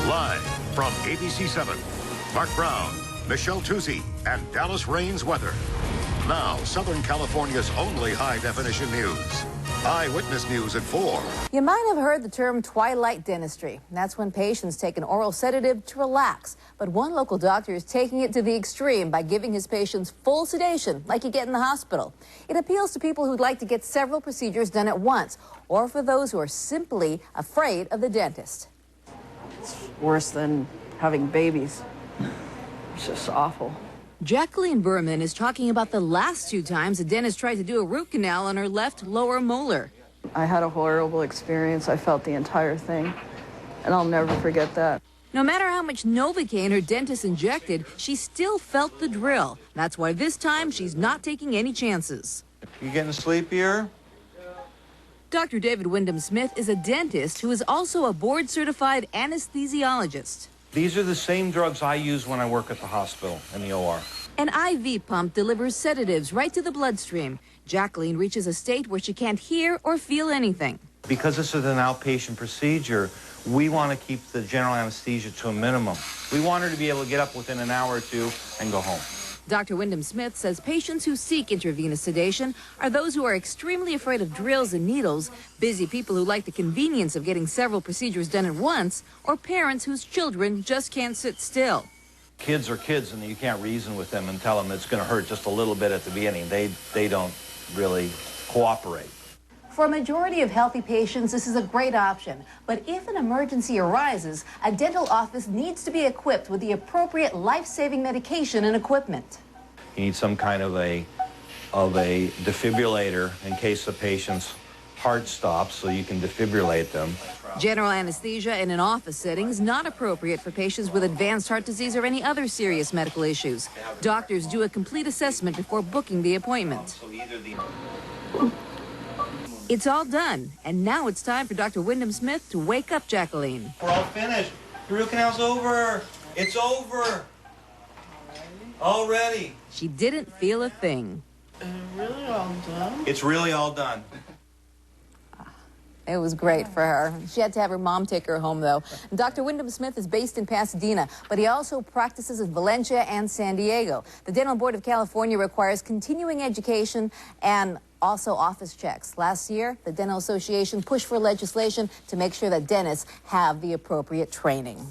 Live from ABC 7, Mark Brown, Michelle Tuzzi, and Dallas Raines weather. Now, Southern California's only high-definition news. Eyewitness News at 4. You might have heard the term twilight dentistry. That's when patients take an oral sedative to relax. But one local doctor is taking it to the extreme by giving his patients full sedation, like you get in the hospital. It appeals to people who'd like to get several procedures done at once, or for those who are simply afraid of the dentist. It's worse than having babies. It's just awful. Jacqueline Berman is talking about the last 2 times a dentist tried to do a root canal on her left lower molar. I had a horrible experience. I felt the entire thing, and I'll never forget that. No matter how much Novocaine her dentist injected, she still felt the drill. That's why this time she's not taking any chances. You getting sleepier? Dr. David Wyndham-Smith is a dentist who is also a board-certified anesthesiologist. These are the same drugs I use when I work at the hospital in the OR. An IV pump delivers sedatives right to the bloodstream. Jacqueline reaches a state where she can't hear or feel anything. Because this is an outpatient procedure, we want to keep the general anesthesia to a minimum. We want her to be able to get up within an hour or 2 and go home. Dr. Wyndham-Smith says patients who seek intravenous sedation are those who are extremely afraid of drills and needles, busy people who like the convenience of getting several procedures done at once, or parents whose children just can't sit still. Kids are kids, and you can't reason with them and tell them it's going to hurt just a little bit at the beginning. They don't really cooperate. For a majority of healthy patients, this is a great option. But if an emergency arises, a dental office needs to be equipped with the appropriate life-saving medication and equipment. You need some kind of a defibrillator in case the patient's heart stops, so you can defibrillate them. General anesthesia in an office setting is not appropriate for patients with advanced heart disease or any other serious medical issues. Doctors do a complete assessment before booking the appointment. It's all done, and now it's time for Dr. Wyndham-Smith to wake up Jacqueline. We're all finished. The root canal's over. It's over. Already. She didn't feel a thing. Really all done? It's really all done. It was great for her. She had to have her mom take her home, though. Dr. Wyndham-Smith is based in Pasadena, but he also practices in Valencia and San Diego. The Dental Board of California requires continuing education and also office checks. Last year, the Dental Association pushed for legislation to make sure that dentists have the appropriate training.